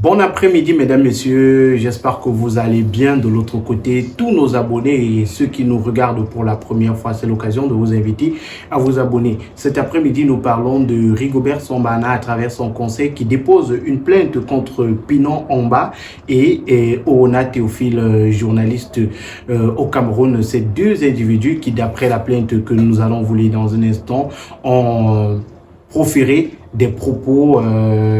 Bon après-midi, mesdames, messieurs. J'espère que vous allez bien de l'autre côté. Tous nos abonnés et ceux qui nous regardent pour la première fois, c'est l'occasion de vous inviter à vous abonner. Cet après-midi, nous parlons de Rigobert Sambana à travers son conseil qui dépose une plainte contre Pinon Omba et Oona Théophile, journaliste au Cameroun. Ces deux individus qui, d'après la plainte que nous allons vous lire dans un instant, ont proféré des propos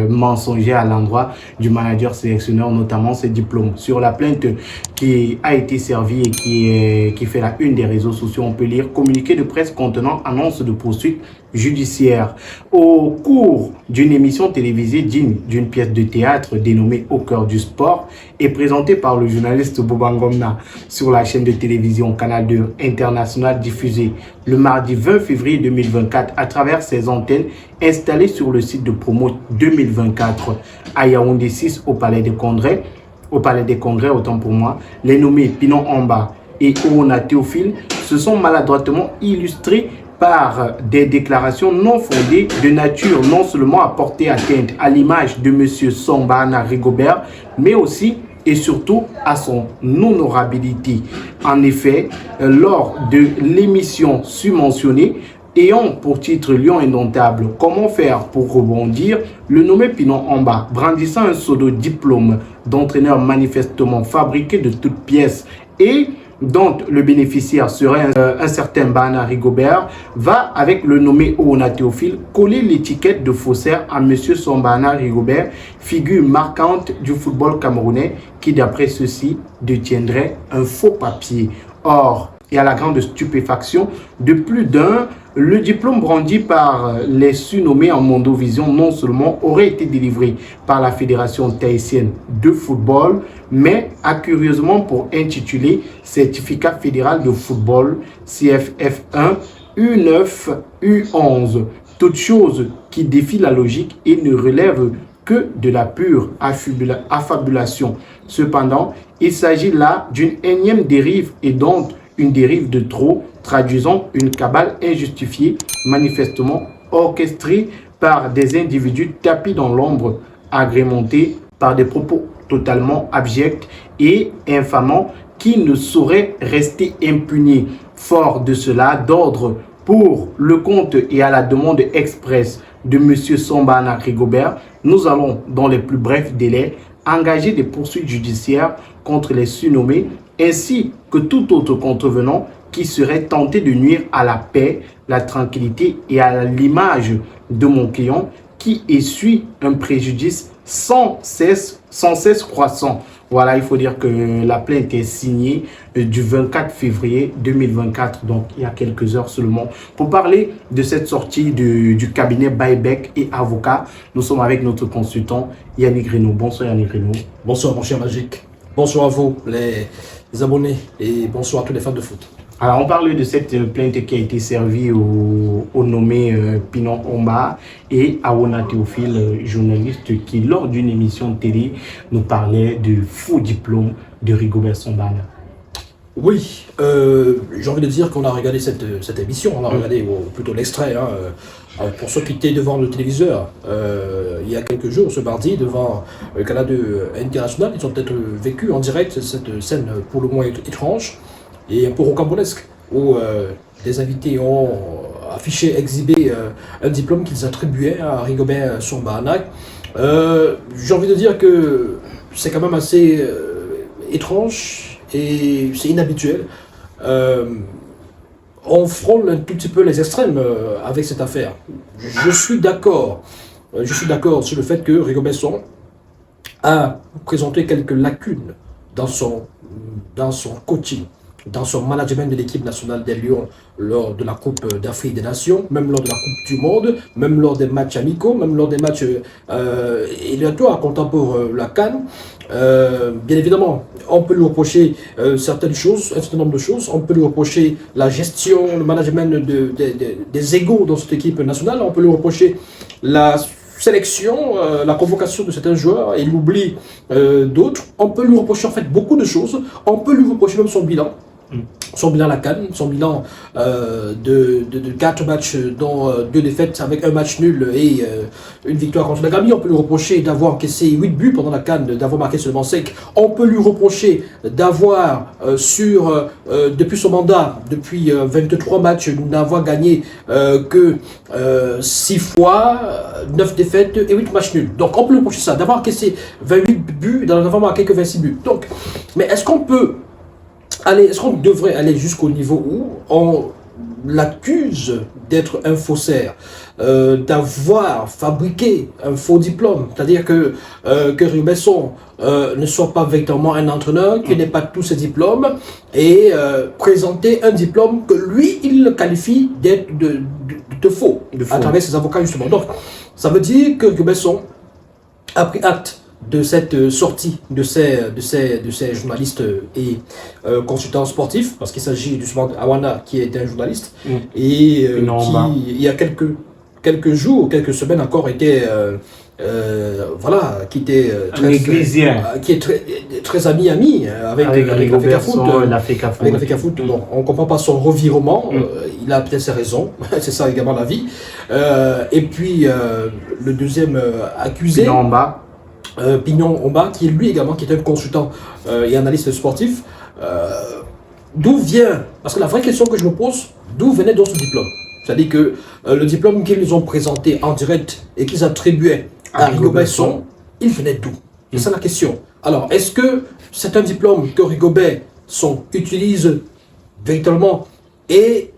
mensongers à l'endroit du manager sélectionneur, notamment ses diplômes. Sur la plainte qui a été servie et qui fait la une des réseaux sociaux, on peut lire communiqué de presse contenant annonce de poursuite judiciaire. Au cours d'une émission télévisée digne d'une pièce de théâtre dénommée Au cœur du sport et présentée par le journaliste Bobangomna sur la chaîne de télévision Canal 2 International diffusée le mardi 20 février 2024 à travers ses antennes installées sur le site de promo 2024 à Yaoundé 6 au Palais des Congrès. Au Palais des Congrès, autant pour moi, les nommés Pinon Omba et Oona Théophile se sont maladroitement illustrés par des déclarations non fondées de nature non seulement à porter atteinte à l'image de M. Sambana Rigobert, mais aussi et surtout à son honorabilité. En effet, lors de l'émission subventionnée, ayant pour titre Lion indomptable, comment faire pour rebondir, le nommé Pinon Omba, brandissant un pseudo-diplôme d'entraîneur manifestement fabriqué de toutes pièces et dont le bénéficiaire serait un certain Bana Rigobert, va avec le nommé Oona Théophile coller l'étiquette de faussaire à M. Sambana Rigobert, figure marquante du football camerounais qui d'après ceci détiendrait un faux papier. Or, et à la grande stupéfaction de plus d'un, le diplôme brandi par les surnommés en Mondovision non seulement aurait été délivré par la Fédération tahitienne de football, mais a curieusement pour intituler Certificat fédéral de football CFF1 U9 U11. Toute chose qui défie la logique et ne relève que de la pure affabulation. Cependant, il s'agit là d'une énième dérive et donc une dérive de trop, traduisant une cabale injustifiée, manifestement orchestrée par des individus tapis dans l'ombre, agrémentés par des propos totalement abjects et infamants qui ne sauraient rester impunis. Fort de cela, d'ordre pour le compte et à la demande expresse de M. Sambana Rigobert, nous allons, dans les plus brefs délais, engager des poursuites judiciaires contre les surnommés ainsi que tout autre contrevenant qui serait tenté de nuire à la paix, la tranquillité et à l'image de mon client qui essuie un préjudice sans cesse croissant. Voilà, il faut dire que la plainte est signée du 24 février 2024, donc il y a quelques heures seulement. Pour parler de cette sortie du cabinet Buyback et Avocat, nous sommes avec notre consultant Yannick Reynaud. Bonsoir Yannick Reynaud. Bonsoir mon cher Magique. Bonsoir à vous les abonnés et bonsoir à tous les fans de foot. Alors, on parle de cette plainte qui a été servie au nommé Pinon Omba et à Oona Théophile, journaliste qui, lors d'une émission de télé, nous parlait du faux diplôme de Rigobert Sambana. Oui, j'ai envie de dire qu'on a regardé cette émission, on a regardé plutôt l'extrait. Pour ceux qui étaient devant le téléviseur, il y a quelques jours, ce mardi, devant le Canal 2 International, ils ont peut-être vécu en direct cette scène pour le moins étrange et un peu rocambolesque, où les invités ont affiché, exhibé un diplôme qu'ils attribuaient à Rigobert Sambana. J'ai envie de dire que c'est quand même assez étrange et c'est inhabituel. On frôle un tout petit peu les extrêmes avec cette affaire. Je suis d'accord sur le fait que Rigobert Sambana a présenté quelques lacunes dans son coaching, dans son management de l'équipe nationale des Lions lors de la Coupe d'Afrique des Nations, même lors de la Coupe du Monde, même lors des matchs amicaux, même lors des matchs éliminatoires comptant pour la CAN. Bien évidemment, on peut lui reprocher certaines choses, un certain nombre de choses. On peut lui reprocher la gestion, le management des égos dans cette équipe nationale. On peut lui reprocher la sélection, la convocation de certains joueurs et l'oubli d'autres. On peut lui reprocher en fait beaucoup de choses. On peut lui reprocher même son bilan. son bilan à la CAN, son bilan de 4 matchs, dont 2 défaites avec un match nul et une victoire contre la Gambie. On peut lui reprocher d'avoir encaissé 8 buts pendant la CAN, d'avoir marqué seulement 5. On peut lui reprocher d'avoir, depuis son mandat, depuis 23 matchs, n'avoir gagné que 6 fois, 9 défaites et 8 matchs nuls. Donc on peut lui reprocher ça, d'avoir encaissé 28 buts, d'en avoir marqué que 26 buts. Donc, mais est-ce qu'on devrait aller jusqu'au niveau où on l'accuse d'être un faussaire, d'avoir fabriqué un faux diplôme, c'est-à-dire que Rigobert Song ne soit pas véritablement un entraîneur, qu'il n'ait pas tous ses diplômes, et présenter un diplôme que lui, il qualifie d'être de faux, à travers ses avocats justement. Donc, ça veut dire que Rigobert Song a pris acte de cette sortie de ces journalistes et consultants sportifs, parce qu'il s'agit justement d'Awana, qui était un journaliste, et qui, il y a quelques jours, quelques semaines encore, était qui était qui est très ami avec Rigobert Song, l'Africa Foot. Bon, on ne comprend pas son revirement, il a peut-être ses raisons, c'est ça également la vie. Et puis le deuxième accusé, Pignon Omba, qui est lui également, qui est un consultant et analyste sportif. D'où vient, parce que la vraie question que je me pose, d'où venait donc ce diplôme? C'est-à-dire que le diplôme qu'ils ont présenté en direct et qu'ils attribuaient à Rigobert Song, il venait d'où? C'est ça la question. Alors, est-ce que c'est un diplôme que Rigobert Song utilise véritablement et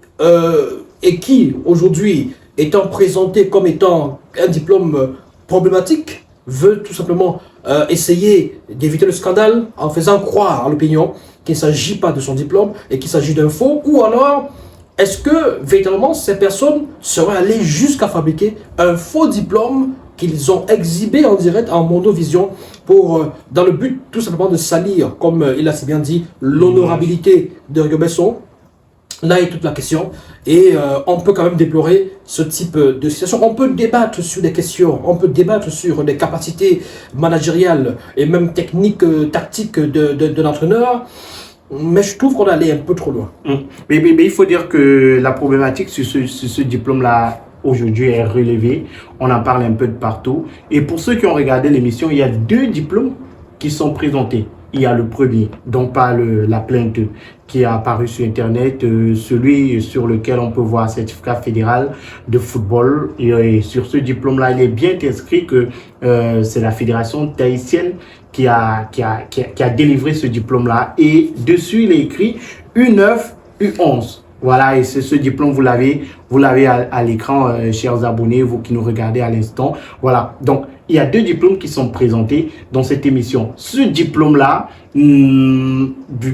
qui, aujourd'hui, étant présenté comme étant un diplôme problématique, veut tout simplement essayer d'éviter le scandale en faisant croire à l'opinion qu'il ne s'agit pas de son diplôme et qu'il s'agit d'un faux? Ou alors, est-ce que véritablement ces personnes seraient allées jusqu'à fabriquer un faux diplôme qu'ils ont exhibé en direct en Mondovision dans le but tout simplement de salir, comme il a si bien dit, l'honorabilité de Rigobert Song? Là est toute la question, et on peut quand même déplorer ce type de situation. On peut débattre sur des questions, on peut débattre sur des capacités managériales et même techniques, tactiques de l'entraîneur, mais je trouve qu'on allait un peu trop loin. Mais il faut dire que la problématique sur ce diplôme-là, aujourd'hui, est relevée. On en parle un peu de partout. Et pour ceux qui ont regardé l'émission, il y a 2 diplômes qui sont présentés. Il y a le premier, dont parle la plainte, qui est apparu sur Internet, celui sur lequel on peut voir certificat fédéral de football. Et sur ce diplôme-là, il est bien inscrit que c'est la fédération tahitienne qui a délivré ce diplôme-là. Et dessus, il est écrit U9, U11. Voilà, et c'est ce diplôme, vous l'avez à l'écran, chers abonnés, vous qui nous regardez à l'instant. Voilà, donc il y a 2 diplômes qui sont présentés dans cette émission. Ce diplôme-là,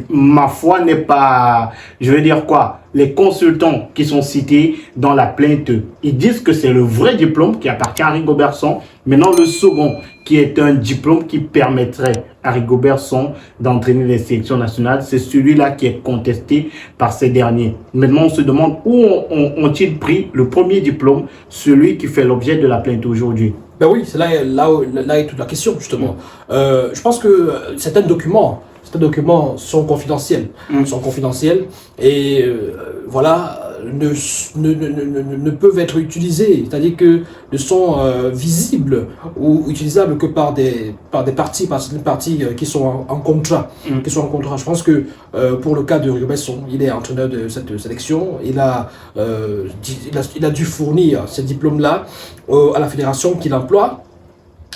ma foi, n'est pas, je veux dire quoi, les consultants qui sont cités dans la plainte, ils disent que c'est le vrai diplôme qui appartient à Rigobert Song. Maintenant, le second, qui est un diplôme qui permettrait à Rigobert Song d'entraîner les sélections nationales, c'est celui-là qui est contesté par ces derniers. Maintenant, on se demande où ont-ils pris le premier diplôme, celui qui fait l'objet de la plainte aujourd'hui. Ben oui, c'est là est toute la question, justement. Je pense que certains documents sont confidentiels. Et voilà, ne peuvent être utilisés, c'est-à-dire que ne sont visibles ou utilisables que par certaines parties qui sont en contrat. Je pense que pour le cas de Rigobert Song, il est entraîneur de cette sélection, il a dû fournir ces diplômes-là à la fédération qui l'emploie.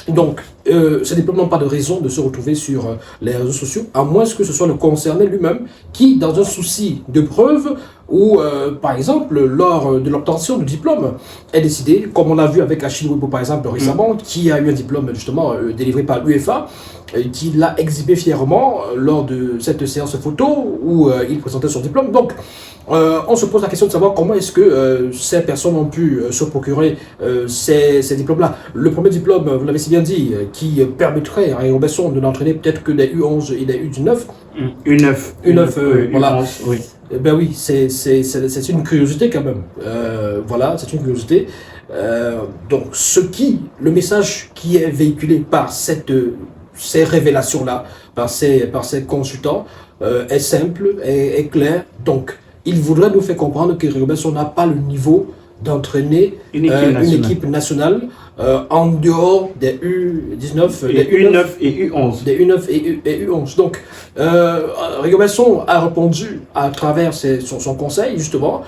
Donc, ces diplômes n'ont pas de raison de se retrouver sur les réseaux sociaux, à moins que ce soit le concerné lui-même qui, dans un souci de preuve, ou par exemple, lors de l'obtention du diplôme, est décidé, comme on l'a vu avec Achille Webo par exemple récemment, qui a eu un diplôme justement délivré par l'UEFA, qui l'a exhibé fièrement lors de cette séance photo où il présentait son diplôme. Donc, on se pose la question de savoir comment est-ce que ces personnes ont pu se procurer ces diplômes-là. Le premier diplôme, vous l'avez si bien dit, qui permettrait à Rigobert Song de n'entraîner peut-être que des U11 et des U19. U9, voilà. U11, oui. Ben oui, c'est une curiosité quand même. Voilà, c'est une curiosité. Donc, le message qui est véhiculé par ces révélations-là, par ces consultants, est simple, est claire. Donc, il voudrait nous faire comprendre que Rigobert Song n'a pas le niveau d'entraîner une équipe nationale en dehors des U19, des U9 et U11. Des U9 et U11. Donc, Rigobert Song a répondu à travers son conseil, justement,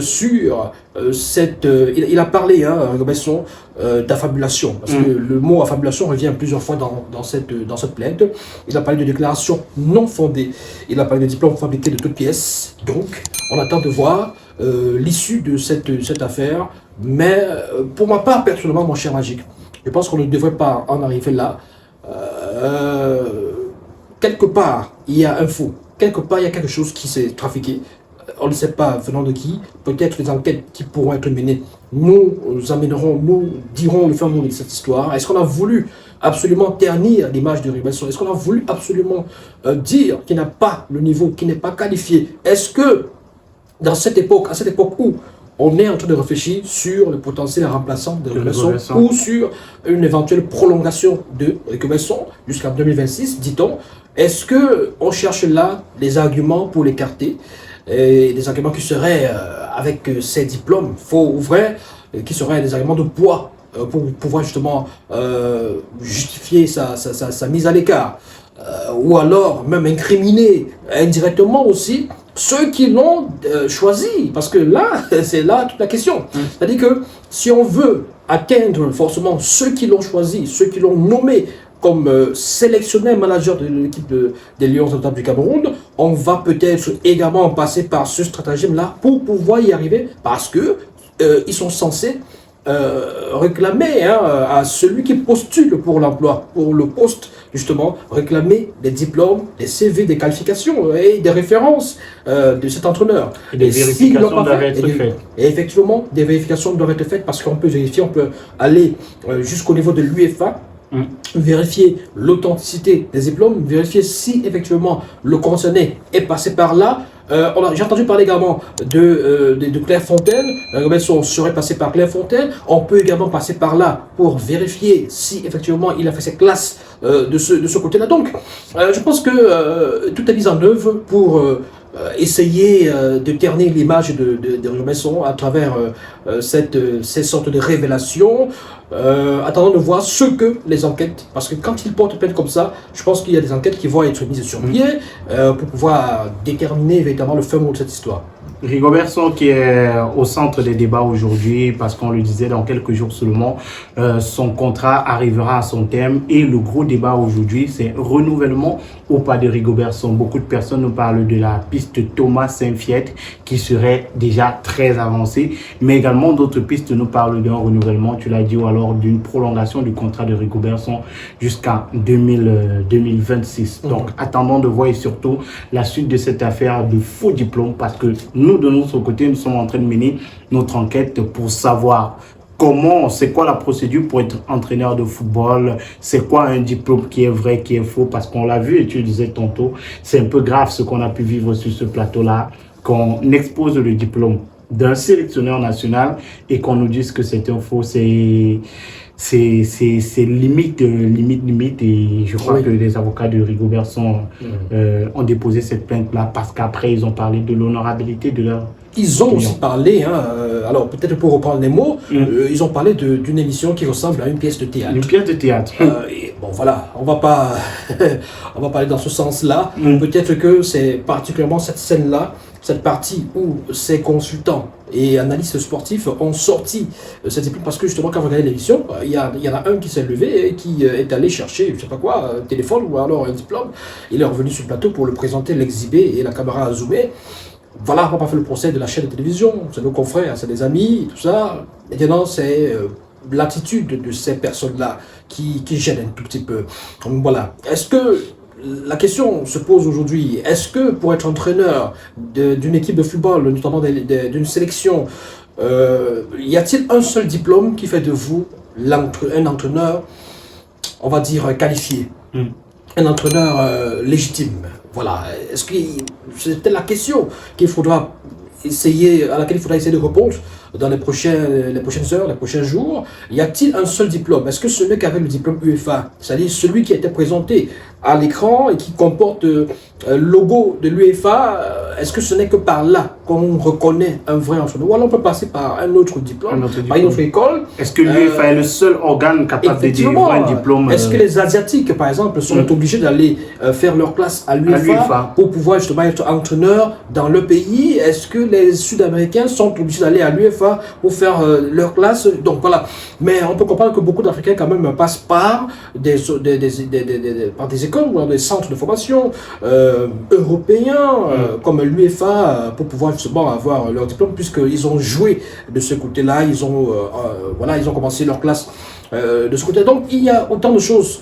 sur cette... il a parlé, Rigobert Song, d'affabulation, parce que le mot affabulation revient plusieurs fois dans cette plainte. Il a parlé de déclarations non fondées. Il a parlé de diplômes fabriqués de toutes pièces. Donc, on attend de voir l'issue de cette affaire. Mais pour ma part, personnellement, mon cher Magique, je pense qu'on ne devrait pas en arriver là. Quelque part, il y a un faux. Quelque part, il y a quelque chose qui s'est trafiqué. On ne sait pas venant de qui. Peut-être les enquêtes qui pourront être menées nous amèneront, nous dirons le fin mot de cette histoire. Est-ce qu'on a voulu absolument ternir l'image de Rigobert Song? Est-ce qu'on a voulu absolument dire qu'il n'a pas le niveau, qu'il n'est pas qualifié? Est-ce que dans cette époque, à cette époque où on est en train de réfléchir sur le potentiel remplaçant de Rigobert Song ou sur une éventuelle prolongation de Rigobert Song jusqu'en 2026, dit-on, est-ce qu'on cherche là des arguments pour l'écarter? Et des arguments qui seraient, avec ces diplômes, faux ou vrais, qui seraient des arguments de poids pour pouvoir justement justifier sa mise à l'écart, ou alors même incriminer indirectement aussi ceux qui l'ont choisi, parce que là, c'est là toute la question. C'est-à-dire que si on veut atteindre forcément ceux qui l'ont choisi, ceux qui l'ont nommé comme sélectionneur manager de l'équipe des Lions Indomptables du Cameroun, on va peut-être également passer par ce stratagème-là pour pouvoir y arriver, parce que ils sont censés réclamer à celui qui postule pour l'emploi, pour le poste, justement, réclamer des diplômes, des CV, des qualifications et des références de cet entraîneur. Et des vérifications doivent être faites. Et effectivement, des vérifications doivent être faites parce qu'on peut vérifier, on peut aller jusqu'au niveau de l'UEFA, vérifier l'authenticité des diplômes, vérifier si effectivement le concerné est passé par là. J'ai entendu parler également de Clairefontaine. Rigobert Song serait passé par Clairefontaine. On peut également passer par là pour vérifier si effectivement il a fait ses classes de ce côté-là. Donc, je pense que tout est mis en œuvre pour essayer de ternir l'image de Rigobert Song à travers ces sortes de révélations. Attendons de voir ce que les enquêtes, parce que quand ils portent plainte comme ça, je pense qu'il y a des enquêtes qui vont être mises sur pied pour pouvoir déterminer véritablement le fin mot de cette histoire. Rigobert Song qui est au centre des débats aujourd'hui, parce qu'on le disait, dans quelques jours seulement, son contrat arrivera à son terme, et le gros débat aujourd'hui, c'est renouvellement ou pas de Rigobert Song. Beaucoup de personnes nous parlent de la piste Thomas Saint-Fiet qui serait déjà très avancée, mais également d'autres pistes nous parlent d'un renouvellement, tu l'as dit, ou alors d'une prolongation du contrat de Rigobert Song jusqu'en 2026. Donc attendons de voir, et surtout la suite de cette affaire de faux diplômes, parce que nous, de notre côté, nous sommes en train de mener notre enquête pour savoir comment, c'est quoi la procédure pour être entraîneur de football, c'est quoi un diplôme qui est vrai, qui est faux, parce qu'on l'a vu et tu le disais tantôt, c'est un peu grave ce qu'on a pu vivre sur ce plateau-là, qu'on expose le diplôme d'un sélectionneur national et qu'on nous dise que c'est un faux, c'est limite, et je crois que les avocats de Rigobert Song ont déposé cette plainte-là parce qu'après ils ont parlé de l'honorabilité de leur... Ils ont aussi parlé, alors peut-être pour reprendre les mots, ils ont parlé d'une émission qui ressemble à une pièce de théâtre. Une pièce de théâtre. Et bon voilà, on va pas aller dans ce sens-là. Peut-être que c'est particulièrement cette scène-là, cette partie où ces consultants et analystes sportifs ont sorti cette diplôme, parce que justement quand vous regardez l'émission, il y en a un qui s'est levé et qui est allé chercher, je sais pas quoi, un téléphone ou alors un diplôme. Il est revenu sur le plateau pour le présenter, l'exhiber, et la caméra a zoomé. Voilà, on va pas faire le procès de la chaîne de télévision, c'est nos confrères, c'est des amis, tout ça. Maintenant, c'est l'attitude de ces personnes-là qui gêne un tout petit peu. Donc voilà. Est-ce que la question se pose aujourd'hui, est-ce que pour être entraîneur d'une équipe de football, notamment d'une sélection, y a-t-il un seul diplôme qui fait de vous un entraîneur, on va dire, qualifié, un entraîneur légitime? Voilà. Est-ce que c'est peut-être la question à laquelle il faudra essayer de répondre dans les prochaines heures, les prochains jours? Y a-t-il un seul diplôme? Est-ce que ce n'est qu'avec le diplôme UEFA, c'est-à-dire celui qui a été présenté à l'écran et qui comporte le logo de l'UEFA, est-ce que ce n'est que par là qu'on reconnaît un vrai entraîneur? Ou alors on peut passer par un autre diplôme, par une autre école? Est-ce que l'UEFA est le seul organe capable de délivrer un diplôme? Est-ce que les Asiatiques, par exemple, sont obligés d'aller faire leur classe à l'UEFA pour pouvoir justement être entraîneurs dans leur pays? Est-ce que les Sud-Américains sont obligés d'aller à l'UEFA pour faire leur classe? Donc voilà. Mais on peut comprendre que beaucoup d'Africains quand même passent par des écoles ou des centres de formation européens comme l'UEFA pour pouvoir justement avoir leur diplôme, puisqu'ils ont joué de ce côté-là, ils ont commencé leur classe de ce côté. Donc il y a autant de choses,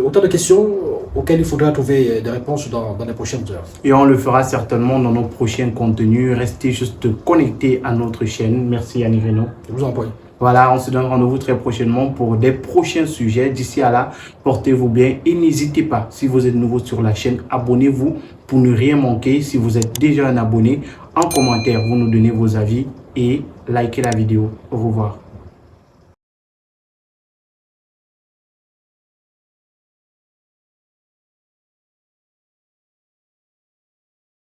autant de questions auxquelles il faudra trouver des réponses dans les prochaines heures. Et on le fera certainement dans nos prochains contenus. Restez juste connectés à notre chaîne. Merci Yannick Reno. Je vous en prie. Voilà, on se donne rendez-vous très prochainement pour des prochains sujets. D'ici à là, portez-vous bien et n'hésitez pas, si vous êtes nouveau sur la chaîne, abonnez-vous pour ne rien manquer. Si vous êtes déjà un abonné, en commentaire, vous nous donnez vos avis et likez la vidéo. Au revoir.